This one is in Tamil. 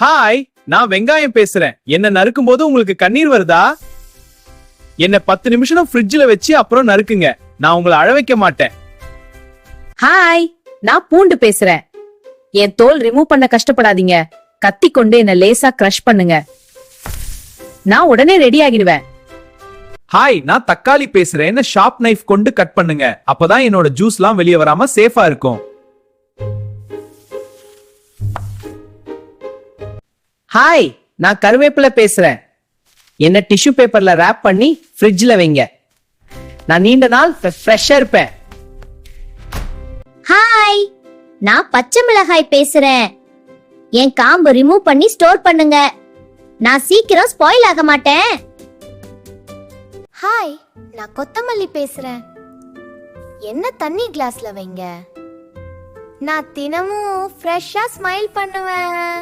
ஹாய், நான் வெங்காயம் பேசுறேன். என்ன நறுக்கும் போது உங்களுக்கு கண்ணீர் வருதா? என்ன 10 நிமிஷம் ஃப்ரிட்ஜ்ல வச்சு அப்புறம் நறுக்குங்க. நான் உங்களை அழ வைக்க மாட்டேன். ஹாய், நான் பூண்டு பேசுறேன். என் தோல் ரிமூவ் பண்ண கஷ்டப்படாதீங்க. கத்தி கொண்டு என்ன லேசா கிரஷ் பண்ணுங்க. நான் உடனே ரெடி ஆகிடுவேன். ஹாய், நான் தக்காளி பேசுறேன். என்ன ஷார்ப் நைஃப் கொண்டு கட் பண்ணுங்க. அப்பதான் என்னோட ஜூஸ்லாம் வெளியே வராம சேஃபா இருக்கும். ஹாய், நான் கருவேப்பிலை பேசுறேன். என்ன டிஷ்யூ பேப்பர்ல ரேப் பண்ணி ஃப்ரிட்ஜ்ல வைங்க. நான் நீண்ட நாள் ஃப்ரெஷ்ஷா இருப்பேன். ஹாய், நான் பச்சை மிளகாய் பேசுறேன். என் காம்பு ரிமூவ் பண்ணி ஸ்டோர் பண்ணுங்க. நான் சீக்கிரம் ஸ்பாயில் ஆக மாட்டேன். ஹாய், நான் கொத்தமல்லி பேசுறேன். என்ன தண்ணி கிளாஸ்ல வைங்க. நான் தினமும் ஃப்ரெஷ்ஷா ஸ்மைல் பண்ணுவேன்.